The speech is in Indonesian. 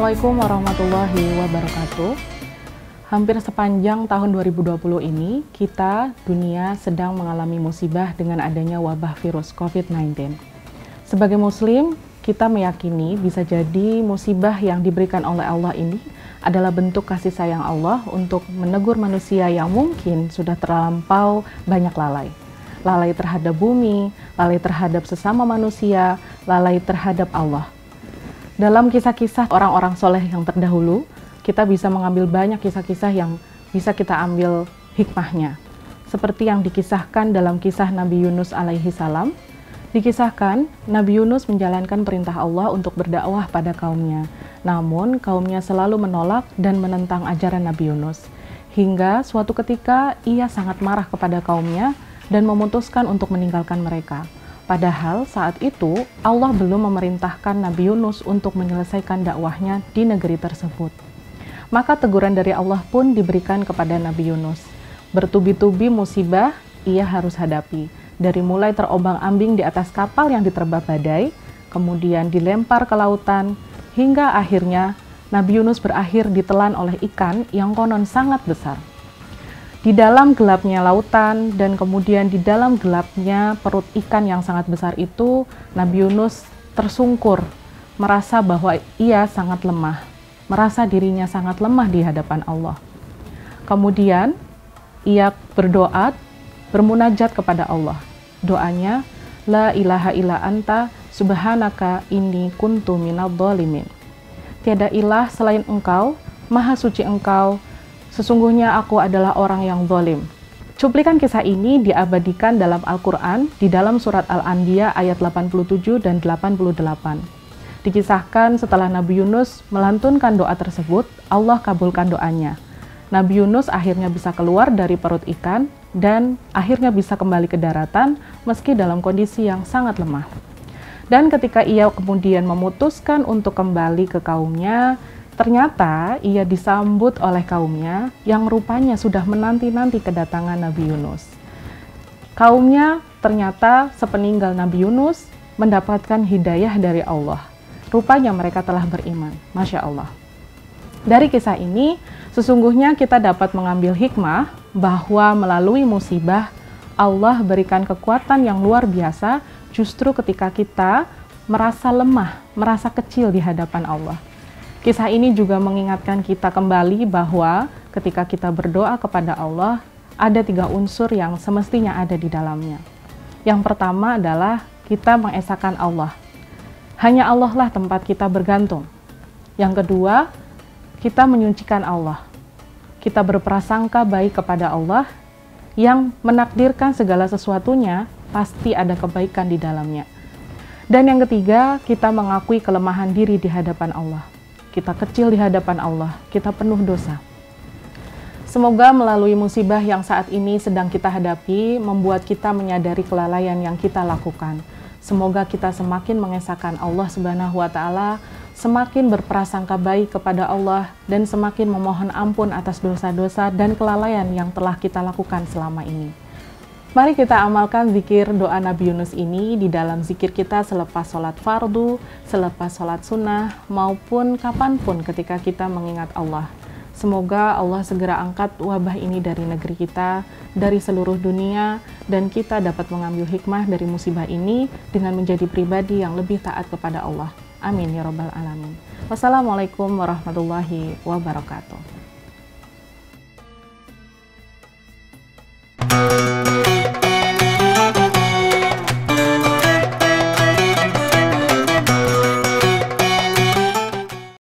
Assalamualaikum warahmatullahi wabarakatuh. Hampir sepanjang tahun 2020 ini, dunia sedang mengalami musibah dengan adanya wabah virus COVID-19. Sebagai muslim, kita meyakini bisa jadi musibah yang diberikan oleh Allah ini adalah bentuk kasih sayang Allah untuk menegur manusia yang mungkin sudah terlampau banyak lalai. Lalai terhadap bumi, lalai terhadap sesama manusia, lalai terhadap Allah. Dalam kisah-kisah orang-orang soleh yang terdahulu, kita bisa mengambil banyak kisah-kisah yang bisa kita ambil hikmahnya. Seperti yang dikisahkan dalam kisah Nabi Yunus alaihi salam, dikisahkan Nabi Yunus menjalankan perintah Allah untuk berdakwah pada kaumnya. Namun kaumnya selalu menolak dan menentang ajaran Nabi Yunus. Hingga suatu ketika ia sangat marah kepada kaumnya dan memutuskan untuk meninggalkan mereka. Padahal saat itu Allah belum memerintahkan Nabi Yunus untuk menyelesaikan dakwahnya di negeri tersebut. Maka teguran dari Allah pun diberikan kepada Nabi Yunus. Bertubi-tubi musibah ia harus hadapi. Dari mulai terombang-ambing di atas kapal yang diterpa badai, kemudian dilempar ke lautan, hingga akhirnya Nabi Yunus berakhir ditelan oleh ikan yang konon sangat besar. Di dalam gelapnya lautan dan kemudian di dalam gelapnya perut ikan yang sangat besar itu, Nabi Yunus tersungkur, merasa bahwa ia sangat lemah. Merasa dirinya sangat lemah di hadapan Allah. Kemudian ia berdoa, bermunajat kepada Allah. Doanya, La ilaha illa anta subhanaka inni kuntu minadh dhalimin. Tiada ilah selain engkau, maha suci engkau, sesungguhnya aku adalah orang yang zalim. Cuplikan kisah ini diabadikan dalam Al-Quran di dalam surat Al-Anbiya ayat 87 dan 88. Dikisahkan setelah Nabi Yunus melantunkan doa tersebut, Allah kabulkan doanya. Nabi Yunus akhirnya bisa keluar dari perut ikan dan akhirnya bisa kembali ke daratan meski dalam kondisi yang sangat lemah. Dan ketika ia kemudian memutuskan untuk kembali ke kaumnya, ternyata ia disambut oleh kaumnya yang rupanya sudah menanti-nanti kedatangan Nabi Yunus. Kaumnya ternyata sepeninggal Nabi Yunus mendapatkan hidayah dari Allah. Rupanya mereka telah beriman, Masya Allah. Dari kisah ini, sesungguhnya kita dapat mengambil hikmah bahwa melalui musibah, Allah berikan kekuatan yang luar biasa justru ketika kita merasa lemah, merasa kecil di hadapan Allah. Kisah ini juga mengingatkan kita kembali bahwa ketika kita berdoa kepada Allah, ada 3 unsur yang semestinya ada di dalamnya. Yang pertama adalah kita mengesahkan Allah. Hanya Allah lah tempat kita bergantung. Yang kedua, kita menyucikan Allah. Kita berprasangka baik kepada Allah yang menakdirkan segala sesuatunya pasti ada kebaikan di dalamnya. Dan yang ketiga, kita mengakui kelemahan diri di hadapan Allah. Kita kecil di hadapan Allah, kita penuh dosa. Semoga melalui musibah yang saat ini sedang kita hadapi, membuat kita menyadari kelalaian yang kita lakukan. Semoga kita semakin mengesahkan Allah Subhanahu wa Ta'ala, semakin berprasangka baik kepada Allah, dan semakin memohon ampun atas dosa-dosa dan kelalaian yang telah kita lakukan selama ini. Mari kita amalkan zikir doa Nabi Yunus ini di dalam zikir kita selepas sholat fardu, selepas sholat sunnah, maupun kapanpun ketika kita mengingat Allah. Semoga Allah segera angkat wabah ini dari negeri kita, dari seluruh dunia, dan kita dapat mengambil hikmah dari musibah ini dengan menjadi pribadi yang lebih taat kepada Allah. Amin ya rabbal alamin. Wassalamualaikum warahmatullahi wabarakatuh.